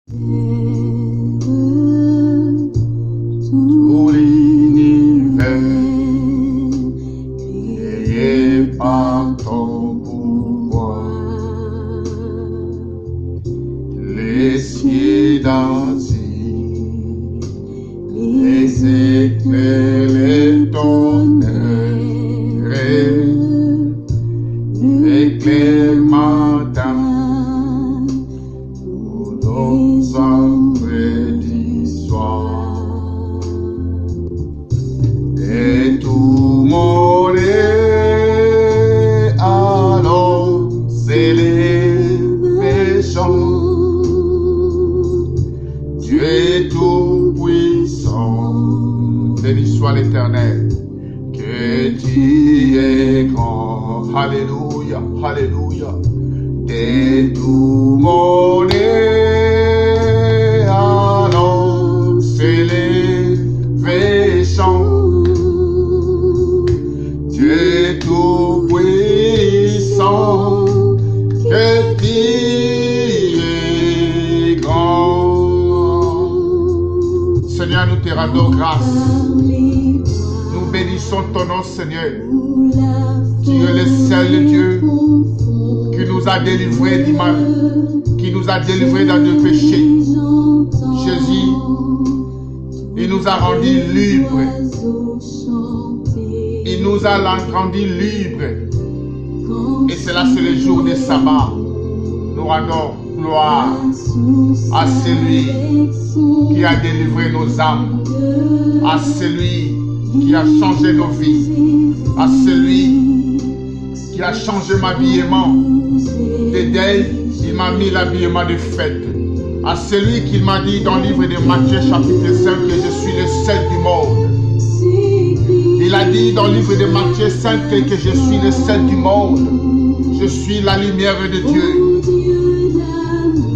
Tout l'univers créé par ton pouvoir, les cieux d'Asie, les éclairs, les tonnerres, éclaire matin, pour nos après soir, et tout mon alors s'élève chant. Dieu est tout puissant, béni soit l'Éternel, que tu es grand. Alléluia, alléluia. Et tout mon alors s'élève chant. Dieu est tout puissant, que tu es grand. Seigneur, nous te rendons grâce. Nous bénissons ton nom, Seigneur. Tu es le seul Dieu qui nous a délivrés du mal, qui nous a délivrés dans le péché. Jésus, il nous a rendus libres. Il nous a rendus libres. Et cela, c'est le jour de sabbat. Nous rendons gloire à celui qui a délivré nos âmes, à celui qui a changé nos vies, à celui qui a changé m'habillement de deuil, il m'a mis l'habillement de fête. À celui qui m'a dit dans le livre de Matthieu chapitre 5 que je suis le sel du monde. Il a dit dans le livre de Matthieu 5 que je suis le sel du monde. Je suis la lumière de Dieu.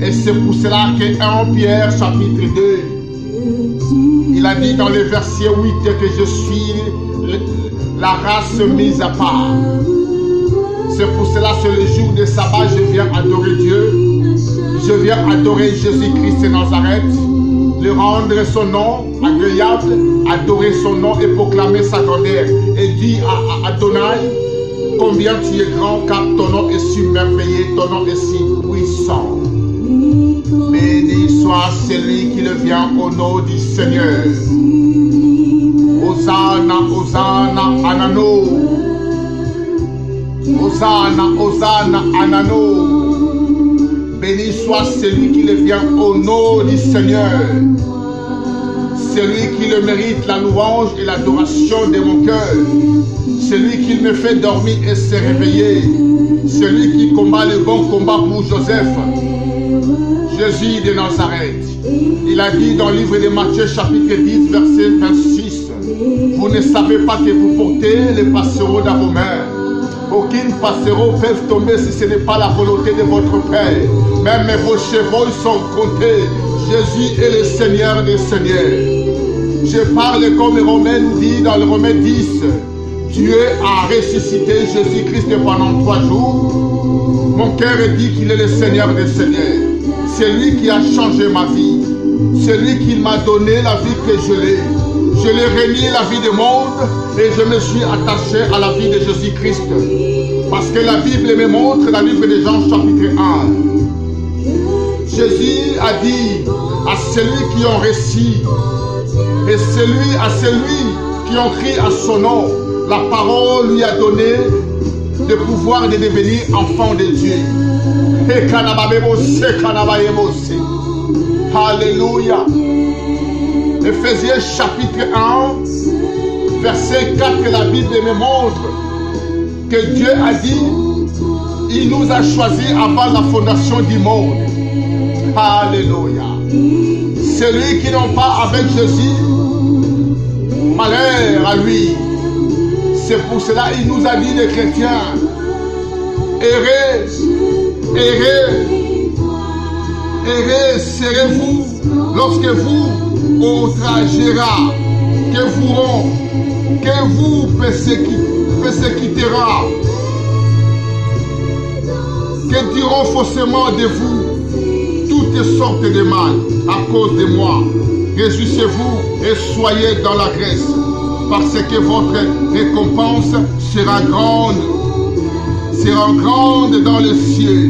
Et c'est pour cela que 1 Pierre chapitre 2, il a dit dans le verset 8 que je suis la race mise à part. C'est pour cela, c'est le jour de sabbat, je viens adorer Dieu. Je viens adorer Jésus-Christ de Nazareth, lui rendre son nom agréable, adorer son nom et proclamer sa grandeur. Et dire à Adonai, combien tu es grand, car ton nom est si merveilleux, ton nom est si puissant. Béni soit celui qui le vient au nom du Seigneur. Hosanna, Hosanna, Anano. Hosanna, Hosanna, Anano. Béni soit celui qui le vient au nom du Seigneur. Celui qui le mérite la louange et l'adoration de mon cœur. Celui qui me fait dormir et se réveiller. Celui qui combat le bon combat pour Joseph. Jésus de Nazareth. Il a dit dans le livre de Matthieu chapitre 10 verset 26. Vous ne savez pas que vous portez les passereaux dans vos mains. Aucun passereau peut tomber si ce n'est pas la volonté de votre Père. Même vos chevaux sont comptés. Jésus est le Seigneur des Seigneurs. Je parle comme Romain nous dit dans le Romain 10. Dieu a ressuscité Jésus-Christ pendant 3 jours. Mon cœur dit qu'il est le Seigneur des Seigneurs. C'est lui qui a changé ma vie. C'est lui qui m'a donné la vie que je l'ai. Je l'ai renié la vie du monde et je me suis attaché à la vie de Jésus-Christ. Parce que la Bible me montre, la livre de Jean chapitre 1. Jésus a dit à celui qui ont reçu et à celui qui ont crié à son nom, la parole lui a donné le pouvoir de devenir enfant de Dieu. Alléluia. Éphésiens chapitre 1, verset 4, la Bible me montre que Dieu a dit, il nous a choisis avant la fondation du monde. Alléluia. Celui qui n'ont pas avec Jésus, malheur à lui. C'est pour cela qu'il nous a dit les chrétiens, errez, serez-vous lorsque vous outragera, que vous persécutera, que diront faussement de vous, toutes sortes de mal à cause de moi. Réjouissez-vous et soyez dans la grâce, parce que votre récompense sera grande dans les cieux.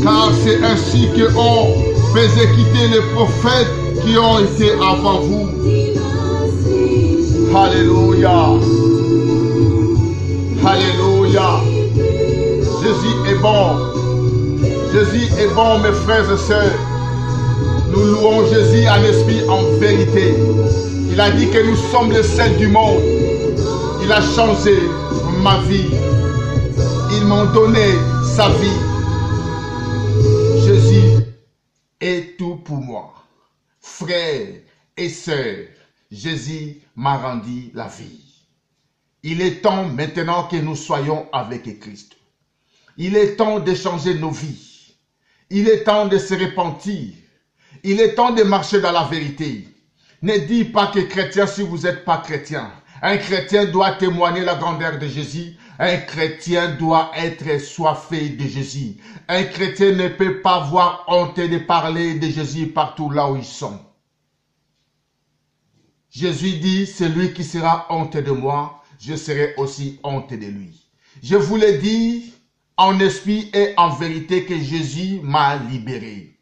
Car c'est ainsi qu'on faisait quitter les prophètes qui ont été avant vous. Alléluia. Alléluia. Jésus est bon. Jésus est bon, mes frères et sœurs. Nous louons Jésus en esprit, en vérité. Il a dit que nous sommes le sel du monde. Il a changé ma vie. Ils m'ont donné sa vie. Jésus est tout pour moi. Frères et sœurs, Jésus m'a rendu la vie. Il est temps maintenant que nous soyons avec Christ. Il est temps de changer nos vies. Il est temps de se repentir. Il est temps de marcher dans la vérité. Ne dites pas que chrétien si vous n'êtes pas chrétien. Un chrétien doit témoigner la grandeur de Jésus. Un chrétien doit être soifé de Jésus. Un chrétien ne peut pas avoir honte de parler de Jésus partout là où ils sont. Jésus dit, celui qui sera honte de moi, je serai aussi honte de lui. Je vous le dis en esprit et en vérité que Jésus m'a libéré.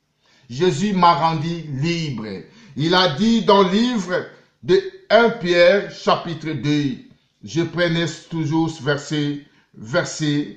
Jésus m'a rendu libre. Il a dit dans le livre de 1 Pierre chapitre 2, je prenais toujours ce verset